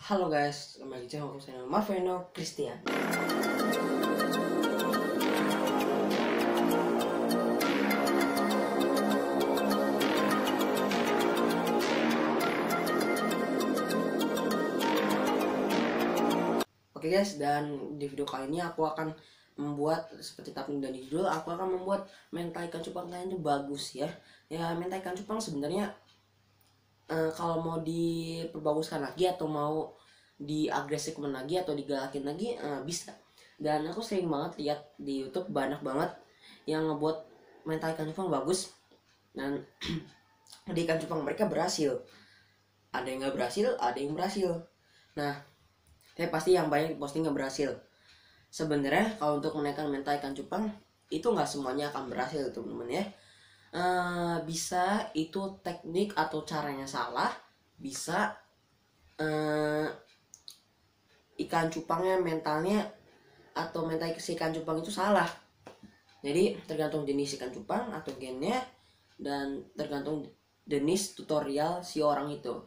Halo guys, kembali di channel saya Marveno Christian. Oke guys, dan di video kali ini aku akan membuat seperti tapping dan di judul, aku akan membuat mentai ikan cupang kayaknya bagus ya. Ya mentai ikan cupang sebenarnya kalau mau diperbaguskan lagi atau mau diagresifkan lagi atau digalakin lagi bisa. Dan aku sering banget lihat di YouTube banyak banget yang ngebuat mental ikan cupang bagus dan di ikan cupang mereka berhasil. Ada yang nggak berhasil, ada yang berhasil. Nah, tapi pasti yang banyak posting nggak berhasil. Sebenarnya kalau untuk menaikkan mental ikan cupang itu nggak semuanya akan berhasil teman-teman ya. Bisa itu teknik atau caranya salah, bisa ikan cupangnya mentalnya atau mental si ikan cupang itu salah. Jadi tergantung jenis ikan cupang atau gennya dan tergantung jenis tutorial si orang itu.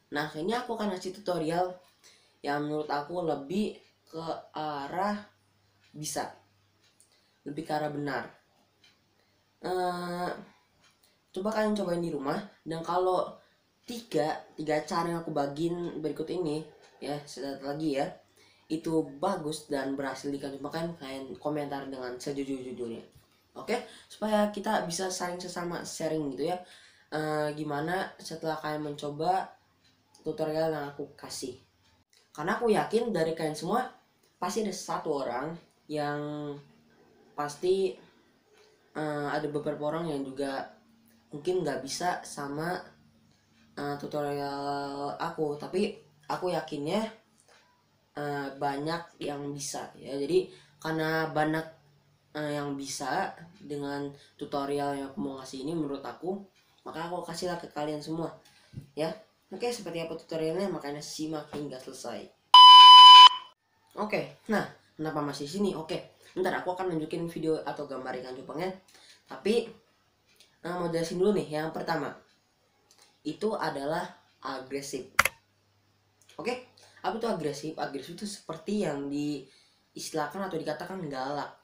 Nah ini aku akan ngasih tutorial yang menurut aku lebih ke arah bisa, lebih ke arah benar. Coba kalian cobain di rumah, dan kalau tiga cara yang aku bagiin berikut ini ya, sedikit lagi ya, itu bagus dan berhasil di kalian komentar dengan sejujur-jujurnya. Oke, supaya kita bisa saling sesama sharing gitu ya. Gimana setelah kalian mencoba tutorial yang aku kasih, karena aku yakin dari kalian semua pasti ada satu orang yang pasti ada beberapa orang yang juga mungkin nggak bisa sama tutorial aku, tapi aku yakinnya banyak yang bisa ya. Jadi karena banyak yang bisa dengan tutorial yang aku mau kasih ini menurut aku, maka aku kasihlah ke kalian semua ya. Oke, seperti apa tutorialnya, makanya simak hingga selesai. Oke, nah kenapa masih sini? Oke, bentar aku akan nunjukin video atau gambar ikan cupangnya, tapi mau jelasin dulu nih. Yang pertama itu adalah agresif. Oke, apa itu agresif? Agresif itu seperti yang diistilahkan atau dikatakan galak.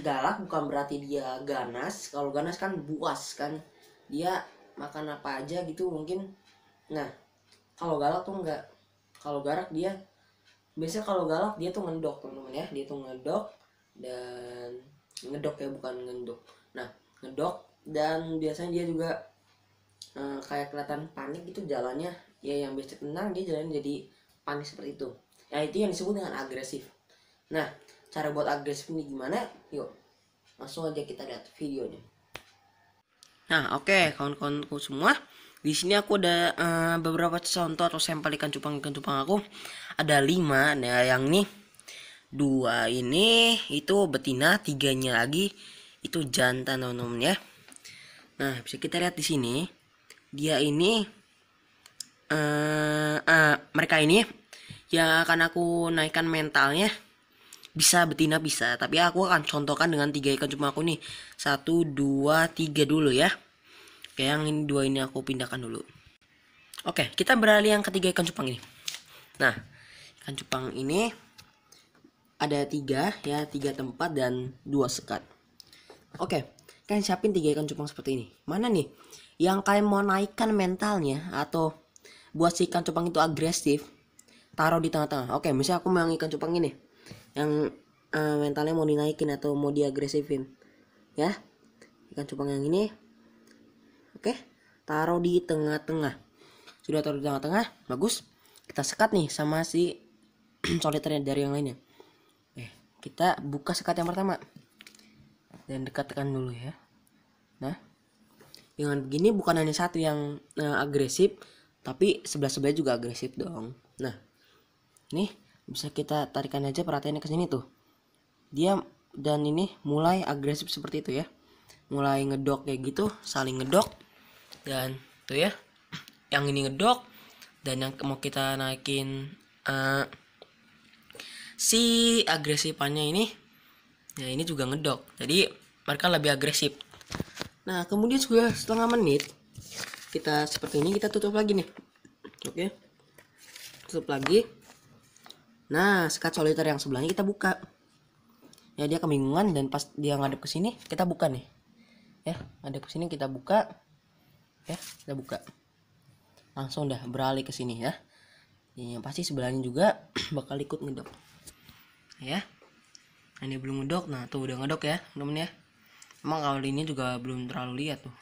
Galak bukan berarti dia ganas. Kalau ganas kan buas kan, dia makan apa aja gitu mungkin. Nah kalau galak tuh enggak. Kalau galak dia biasanya, kalau galak dia tuh ngedok teman-teman ya. Dia tuh ngedok dan ngedok ya, bukan ngendok. Nah ngedok, dan biasanya dia juga kayak kelihatan panik gitu jalannya ya. Yang biasa tenang dia jalan jadi panik seperti itu ya. Itu yang disebut dengan agresif. Nah cara buat agresif ini gimana, yuk langsung aja kita lihat videonya. Nah oke, kawan-kawanku semua, di sini aku ada beberapa contoh atau sampel ikan cupang aku ada 5. Nah yang ini 2 ini itu betina, 3-nya lagi itu jantan teman-teman ya. Nah bisa kita lihat di sini, dia ini mereka ini yang akan aku naikkan mentalnya bisa betina bisa, tapi aku akan contohkan dengan 3 ikan cupang aku nih. 1, 2, 3 dulu ya. Oke, yang ini 2 ini aku pindahkan dulu. Oke, kita beralih yang ketiga ikan cupang ini. Nah ikan cupang ini ada 3 ya, 3 tempat dan 2 sekat. Oke, kalian siapin 3 ikan cupang seperti ini. Mana nih yang kalian mau naikkan mentalnya atau buat si ikan cupang itu agresif, taruh di tengah-tengah. Oke, misalnya aku mau yang ikan cupang ini yang mentalnya mau dinaikin atau mau diagresifin ya, ikan cupang yang ini. Oke, taruh di tengah-tengah. Sudah taruh di tengah-tengah, bagus. Kita sekat nih sama si soliternya dari yang lainnya. Kita buka sekat yang pertama dan dekatkan dulu ya. Nah dengan begini bukan hanya satu yang agresif, tapi sebelah juga agresif dong. Nah ini bisa kita tarikan aja perhatiannya ke sini tuh, dia dan ini mulai agresif seperti itu ya, mulai ngedok kayak gitu, saling ngedok. Dan tuh ya, yang ini ngedok, dan yang mau kita naikin si agresifannya ini ya, ini juga ngedok, jadi mereka lebih agresif. Nah kemudian sudah setengah menit kita seperti ini, kita tutup lagi nih. Oke, tutup lagi. Nah, sekat soliter yang sebelahnya kita buka. Ya, dia kebingungan dan pas dia ngadep ke sini kita buka nih. Ya, ngadep ke sini kita buka. Ya, kita buka. Langsung dah beralih ke sini ya. Yang pasti sebelahnya juga bakal ikut ngedok. Ya. Nah, ini belum ngedok. Nah, tuh udah ngedok ya, teman-teman ya. Emang kalau ini juga belum terlalu lihat tuh.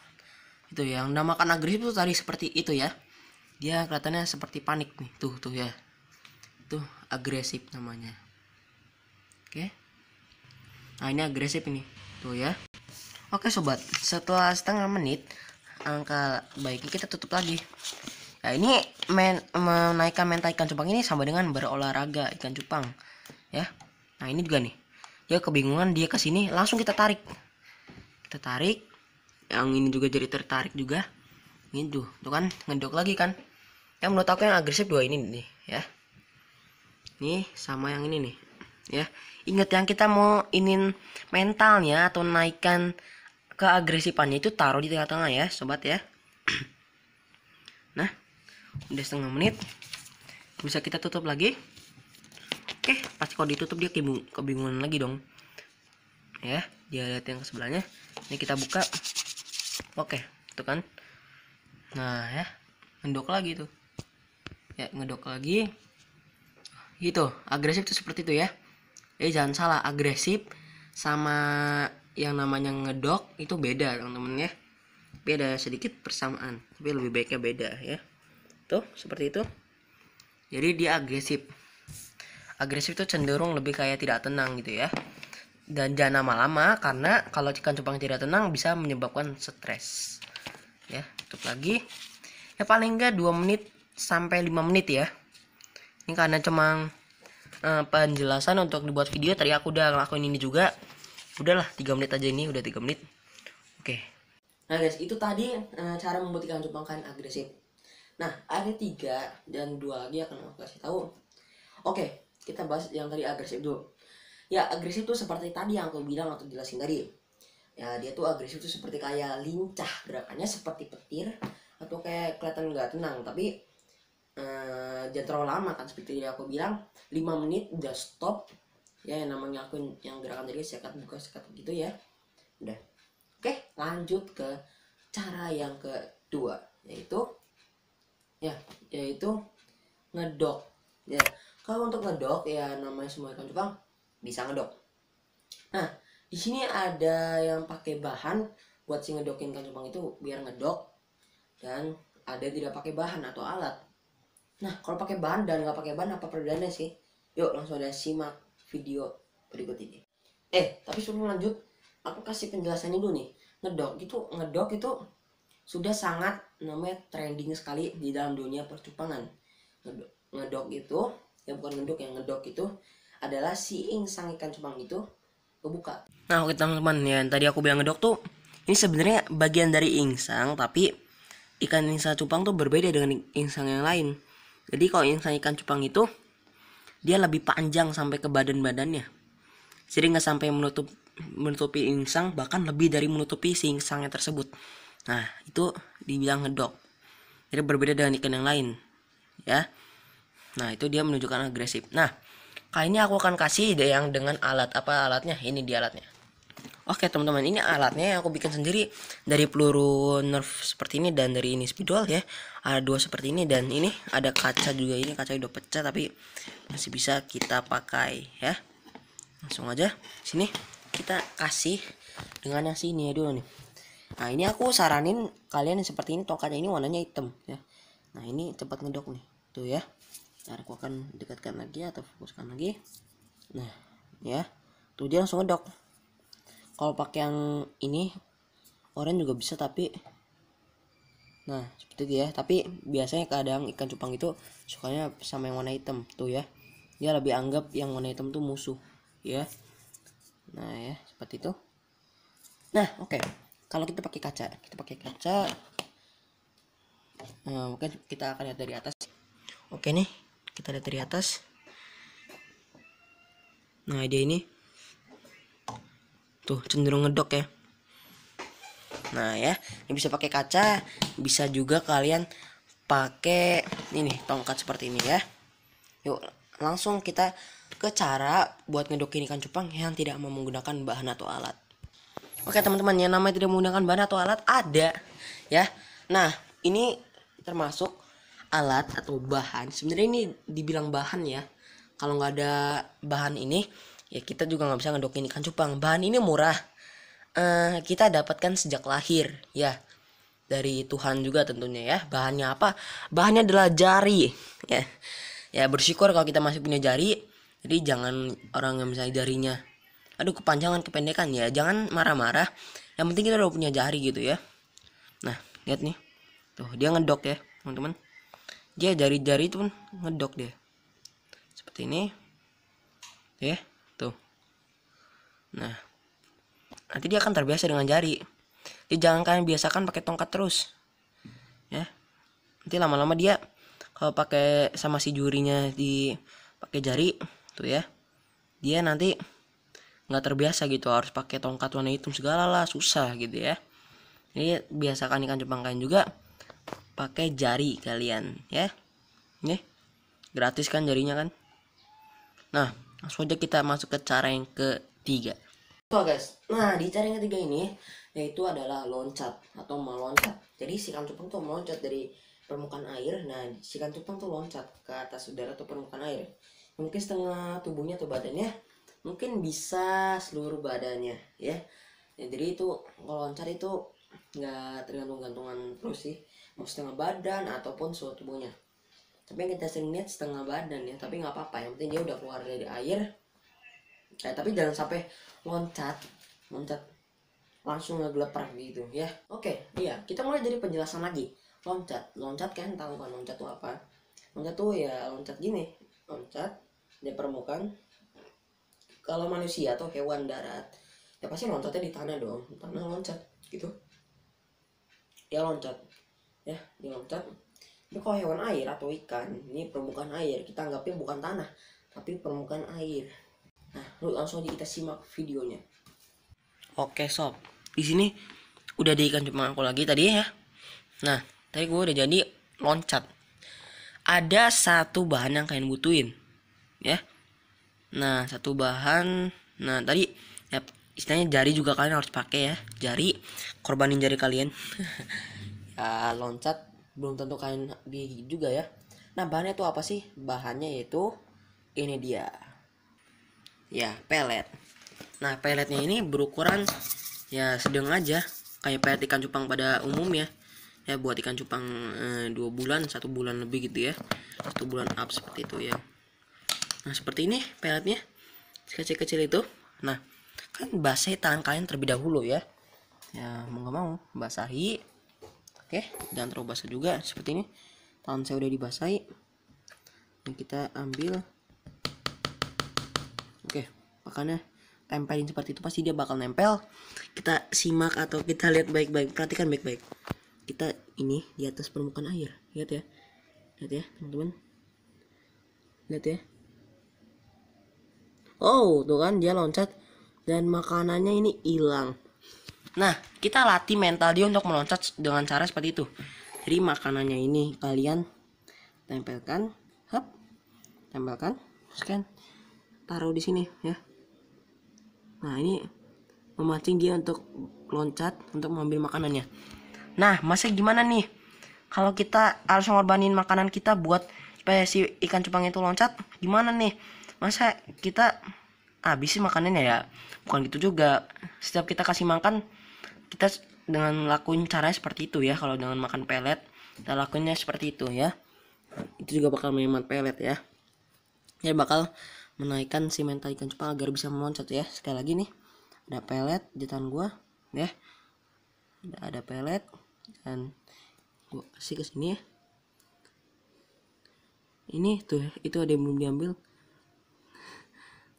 Itu yang namakan agresif tuh tadi seperti itu ya. Dia kelihatannya seperti panik nih. Tuh ya. Itu agresif namanya. Oke. Nah, ini agresif ini. Tuh ya. Oke sobat, setelah setengah menit angka baiknya kita tutup lagi. Nah, ini menaikkan mental ikan cupang ini sama dengan berolahraga ikan cupang. Ya. Nah, ini juga nih. Dia kebingungan, dia ke sini, langsung kita tarik. Kita tarik. Yang ini juga jadi tertarik juga. Ini tuh kan ngedok lagi kan. Yang menurut aku yang agresif dua ini nih ya. Nih sama yang ini nih ya. Ingat yang kita mau inin mentalnya atau naikkan keagresifannya itu taruh di tengah-tengah ya sobat ya. Nah, udah setengah menit, bisa kita tutup lagi. Oke, pasti kalau ditutup dia kebingungan lagi dong ya. Dia lihat yang ke sebelahnya. Ini kita buka. Oke, itu kan. Nah ya, ngedok lagi tuh ya, ngedok lagi gitu. Agresif tuh seperti itu ya. Jangan salah, agresif sama yang namanya ngedok itu beda teman-teman ya. Beda sedikit persamaan, tapi lebih baiknya beda ya. Tuh seperti itu. Jadi dia agresif. Agresif tuh cenderung lebih kayak tidak tenang gitu ya. Dan jangan lama-lama, karena kalau ikan cupang tidak tenang bisa menyebabkan stres ya. Tutup lagi ya, paling enggak 2 menit sampai 5 menit ya. Ini karena cuma penjelasan untuk dibuat video, tadi aku udah ngelakuin ini juga. Udahlah 3 menit aja, ini udah 3 menit. Oke. Nah guys, itu tadi cara membuat ikan cupang kalian agresif. Nah, ada 3 dan 2 lagi akan aku kasih tahu. Oke, kita bahas yang tadi agresif dulu. Ya, agresif tuh seperti tadi yang aku bilang atau jelasin tadi. Ya, dia tuh agresif tuh seperti kayak lincah, gerakannya seperti petir atau kayak kelihatan nggak tenang, tapi jangan terlalu lama kan, seperti yang aku bilang 5 menit udah stop ya. Yang namanya aku yang gerakan tadi sekat buka sekat gitu ya. Udah. Oke, lanjut ke cara yang kedua, yaitu ngedok ya. Kalau untuk ngedok ya, namanya semua ikan cupang bisa ngedok. Nah, di sini ada yang pakai bahan buat si ngedokin ikan cupang itu biar ngedok, dan ada tidak pakai bahan atau alat. Nah, kalau pakai bahan dan nggak pakai bahan apa perbedaannya sih? Yuk langsung aja simak video berikut ini. Tapi sebelum lanjut, aku kasih penjelasannya dulu nih. Ngedok itu sudah sangat namanya trending sekali di dalam dunia percupangan. Ngedok itu ya, bukan ngedok, yang ngedok itu adalah si insang ikan cupang itu kebuka. Nah, oke teman-teman, ya tadi aku bilang ngedok tuh ini sebenarnya bagian dari insang, tapi ikan insang cupang tuh berbeda dengan insang yang lain. Jadi kalau insang ikan cupang itu dia lebih panjang sampai ke badan-badannya. Jadi nggak sampai menutupi insang, bahkan lebih dari menutupi si insangnya tersebut. Nah, itu dibilang ngedok. Jadi berbeda dengan ikan yang lain. Ya. Nah, itu dia menunjukkan agresif. Nah, kali ini aku akan kasih yang dengan alat. Apa alatnya? Ini dia alatnya. Oke teman-teman, ini alatnya yang aku bikin sendiri dari peluru Nerf seperti ini dan dari ini spidol ya. Ada 2 seperti ini, dan ini ada kaca juga. Ini kaca udah pecah tapi masih bisa kita pakai ya. Langsung aja sini kita kasih dengan yang sini ya dulu nih. Nah, ini aku saranin kalian yang seperti ini, tongkatnya ini warnanya hitam ya. Nah, ini cepat ngedok nih. Tuh ya. Nah, aku akan dekatkan lagi atau fokuskan lagi. Nah, ya. Tuh dia langsung ngedok. Kalau pakai yang ini oranye juga bisa, tapi nah seperti itu ya. Tapi biasanya kadang ikan cupang itu sukanya sama yang warna hitam tuh ya. Dia lebih anggap yang warna hitam tuh musuh ya. Nah ya, seperti itu. Nah oke. Kalau kita pakai kaca, nah, mungkin kita akan lihat dari atas. Oke nih, kita lihat dari atas. Nah dia ini tuh cenderung ngedok ya. Nah ya, ini bisa pakai kaca, bisa juga kalian pakai ini tongkat seperti ini ya. Yuk langsung kita ke cara buat ngedokin ikan cupang yang tidak menggunakan bahan atau alat. Oke teman-teman, yang namanya tidak menggunakan bahan atau alat ada ya. Nah ini termasuk alat atau bahan. Sebenarnya ini dibilang bahan ya. Kalau nggak ada bahan ini ya kita juga nggak bisa ngedokin ikan cupang. Bahan ini murah. Kita dapatkan sejak lahir ya, dari Tuhan juga tentunya ya. Bahannya apa? Bahannya adalah jari ya. Ya bersyukur kalau kita masih punya jari. Jadi jangan orang yang misalnya jarinya aduh kepanjangan kependekan ya, jangan marah-marah. Yang penting kita udah punya jari gitu ya. Nah lihat nih, tuh dia ngedok ya teman-teman. Dia jari-jari itu pun ngedok dia seperti ini ya tuh. Nah nanti dia akan terbiasa dengan jari. Jadi jangan kalian biasakan pakai tongkat terus ya. Nanti lama-lama dia kalau pakai sama si jurinya di pakai jari tuh ya, dia nanti nggak terbiasa gitu, harus pakai tongkat warna hitam segala lah, susah gitu ya. Jadi biasakan ikan cupang kalian juga pakai jari kalian ya. Nih gratis kan jarinya kan. Nah langsung aja kita masuk ke cara yang ketiga. Oke guys, nah di cara yang ketiga ini yaitu adalah loncat atau meloncat. Jadi si ikan cupang tuh meloncat dari permukaan air. Nah si ikan cupang tuh loncat ke atas udara atau permukaan air. Mungkin setengah tubuhnya atau badannya, mungkin bisa seluruh badannya ya. Jadi itu kalau loncat itu nggak tergantung-gantungan terus sih, mau setengah badan ataupun seluruh tubuhnya. Tapi yang kita sering lihat setengah badan ya, tapi nggak apa-apa, yang penting dia udah keluar dari air. Tapi jangan sampai loncat langsung ngegelepar gitu ya. Oke, iya kita mulai dari penjelasan lagi. Loncat kan tahu kan loncat itu apa? Loncat tuh ya loncat gini, loncat dari permukaan. Kalau manusia atau hewan darat ya pasti loncatnya di tanah dong, tanah loncat gitu ya, loncat ya dia loncat. Tapi kalau hewan air atau ikan, ini permukaan air, kita anggapnya bukan tanah tapi permukaan air. Nah langsung aja kita simak videonya. Oke sob, di sini udah di ikan cupang aku lagi tadi ya. Nah tadi gue udah jadi loncat. Ada satu bahan yang kalian butuhin ya. Nah satu bahan, nah tadi ya istilahnya jari juga kalian harus pakai ya, jari, korbanin jari kalian. Ya loncat belum tentu kalian di juga ya. Nah bahannya itu apa sih? Bahannya yaitu ini dia ya, pelet. Nah peletnya ini berukuran ya sedang aja, kayak pelet ikan cupang pada umumnya ya. Buat ikan cupang 2 bulan, 1 bulan lebih gitu ya, 1 bulan up seperti itu ya. Nah seperti ini peletnya kecil-kecil itu. Nah kan basahi tangan kalian terlebih dahulu ya. Ya mau nggak mau basahi. Oke, jangan terlalu basah juga. Seperti ini tangan saya udah dibasahi. Dan kita ambil. Oke, makanya tempelin seperti itu, pasti dia bakal nempel. Kita simak atau kita lihat baik-baik, perhatikan baik-baik. Kita ini di atas permukaan air, lihat ya teman-teman, lihat ya. Oh tuh kan dia loncat dan makanannya ini hilang. Nah kita latih mental dia untuk meloncat dengan cara seperti itu. Jadi makanannya ini kalian tempelkan, tempelkan, terus kan taruh di sini ya. Nah ini memancing dia untuk loncat untuk mengambil makanannya. Nah masa gimana nih kalau kita harus ngorbanin makanan kita buat supaya si ikan cupang itu loncat, gimana nih? Masa kita habisin makanannya? Ya bukan gitu juga. Setiap kita kasih makan, kita dengan lakuin caranya seperti itu ya. Kalau dengan makan pelet, kita lakuinnya seperti itu ya. Itu juga bakal menghemat pelet ya. Ya bakal menaikkan si mental ikan cupang agar bisa meloncat ya. Sekali lagi nih, ada pelet di tangan gua ya. Ada pelet dan gua kasih ke sini ya. Ini tuh, itu ada yang belum diambil.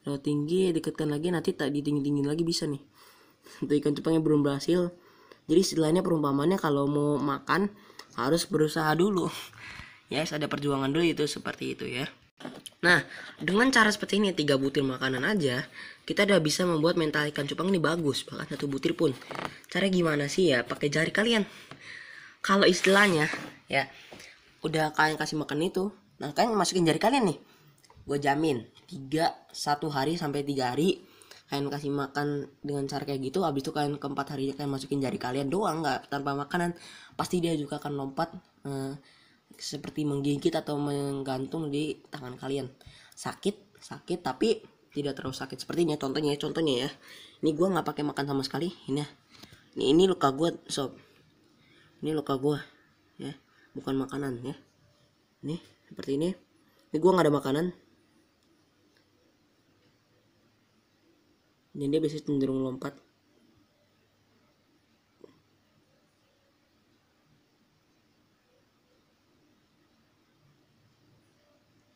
Terlalu tinggi, dekatkan lagi, nanti tak ditinggi-tinggi lagi bisa nih. Untuk ikan cupangnya belum berhasil. Jadi istilahnya perumpamannya kalau mau makan harus berusaha dulu. Yes, ada perjuangan dulu, itu seperti itu ya. Nah, dengan cara seperti ini 3 butir makanan aja, kita udah bisa membuat mental ikan cupang ini bagus, bahkan 1 butir pun. Cara gimana sih ya? Pakai jari kalian. Kalau istilahnya ya, udah kalian kasih makan itu, nah kalian masukin jari kalian nih. gue jamin 1 hari sampai 3 hari kalian kasih makan dengan cara kayak gitu, habis itu kalian keempat hari kalian masukin jari kalian doang nggak tanpa makanan, pasti dia juga akan lompat seperti menggigit atau menggantung di tangan kalian. Sakit tapi tidak terlalu sakit sepertinya. Contohnya ya, ini gue nggak pakai makan sama sekali. Ini luka gue sob, ini luka gue ya, bukan makanan ya. Ini seperti ini gue nggak ada makanan, dan dia biasanya cenderung lompat.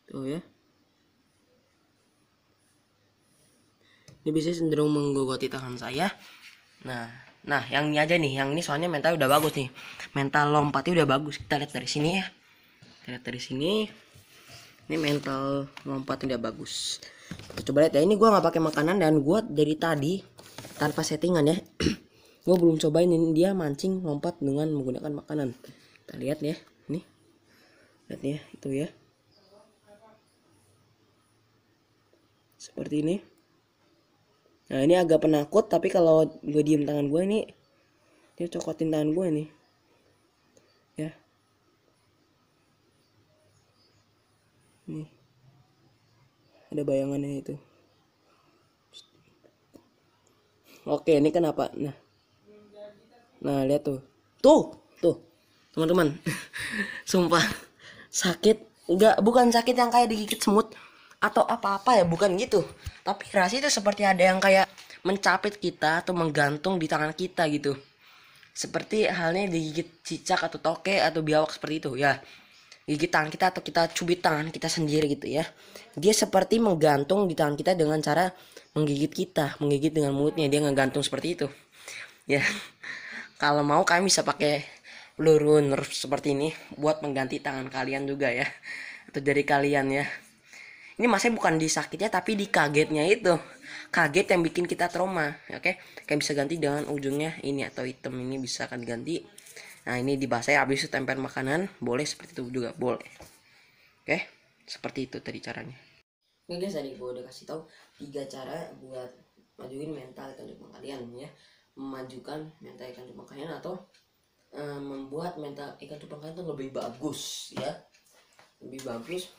Tuh ya, dia biasanya cenderung menggogoti tangan saya. Nah yang ini aja nih, yang ini soalnya mental udah bagus nih, mental lompatnya udah bagus. Kita lihat dari sini ya, kita lihat dari sini, ini mental lompat udah bagus. Kita coba lihat ya, ini gue nggak pakai makanan dan gue dari tadi tanpa settingan ya. Gue belum cobain ini dia mancing lompat dengan menggunakan makanan. Kita lihat ya, nih lihat ya, itu ya seperti ini. Nah ini agak penakut, tapi kalau gue diem tangan gue ini dia cokotin tangan gue nih ya. Nih ada bayangannya itu. Oke, ini kenapa? Nah lihat tuh teman-teman. Sumpah sakit. Bukan sakit yang kayak digigit semut atau apa-apa ya, bukan gitu, tapi rasanya itu seperti ada yang kayak mencapit kita atau menggantung di tangan kita gitu, seperti halnya digigit cicak atau toke atau biawak seperti itu ya. Gigit tangan kita atau kita cubit tangan kita sendiri gitu ya, dia seperti menggantung di tangan kita dengan cara menggigit kita, menggigit dengan mulutnya, dia ngegantung seperti itu ya. Kalau mau kalian bisa pakai peluru nerf seperti ini buat mengganti tangan kalian juga ya, atau jari kalian ya. Ini masih bukan di sakitnya tapi di kagetnya itu, kaget yang bikin kita trauma. Oke, kalian bisa ganti dengan ujungnya ini atau item ini bisa kan ganti. Nah ini dibasah habis itu tempel makanan, boleh seperti itu juga boleh. Oke, seperti itu tadi caranya. Oke guys, tadi gue udah kasih tahu 3 cara buat majuin mental ikan cupang kalian ya, memajukan mental ikan cupang kalian atau membuat mental ikan cupang kalian tuh lebih bagus ya, lebih bagus.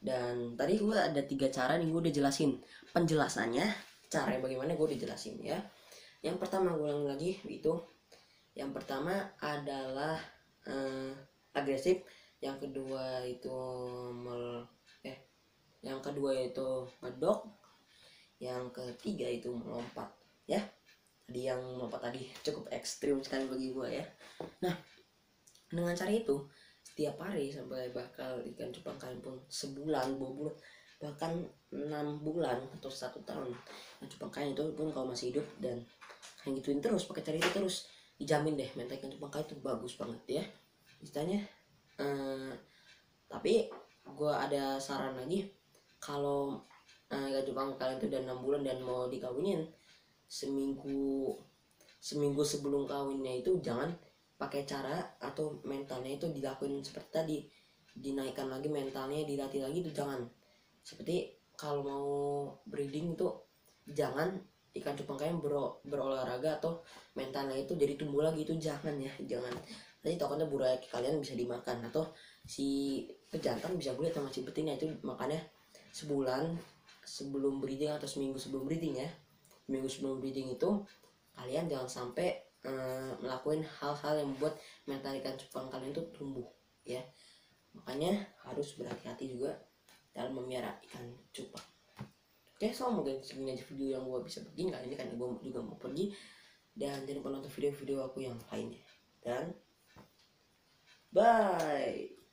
Dan tadi gue ada 3 cara nih, gue udah jelasin penjelasannya, caranya bagaimana gue udah jelasin ya. Yang pertama gue ulang lagi itu, yang pertama adalah agresif, yang kedua itu yang kedua itu ngedok, yang ketiga itu melompat ya. Tadi yang melompat tadi cukup ekstrim sekali bagi gue ya. Nah dengan cara itu setiap hari sampai bakal ikan cupang kalian pun sebulan, 2 bulan, bahkan 6 bulan atau 1 tahun, ikan cupang kalian itu pun kalau masih hidup dan kalian gituin terus pakai cara itu terus, dijamin deh mental ikan cupang kalian itu bagus banget ya istilahnya. Tapi gue ada saran lagi, kalau ikan cupang kalian itu udah 6 bulan dan mau dikawinin, seminggu sebelum kawinnya itu jangan pakai cara atau mentalnya itu dilakuin seperti tadi, dinaikkan lagi mentalnya, dilatih lagi, itu jangan. Seperti kalau mau breeding itu jangan ikan cupang kalian berolahraga atau mentalnya itu jadi tumbuh lagi, itu jangan ya, jangan. Nanti takutnya buraya kalian bisa dimakan atau si pejantan bisa bulat sama si betina. Itu makanya sebulan sebelum breeding atau seminggu sebelum breeding ya, seminggu sebelum breeding itu kalian jangan sampai melakukan hal-hal yang membuat mental ikan cupang kalian itu tumbuh ya. Makanya harus berhati-hati juga dalam memelihara ikan cupang. Oke, so mungkin segini aja video yang gue bisa bikin kali ini, karena gue juga mau pergi. Dan jangan lupa nonton video-video aku yang lainnya. Dan bye.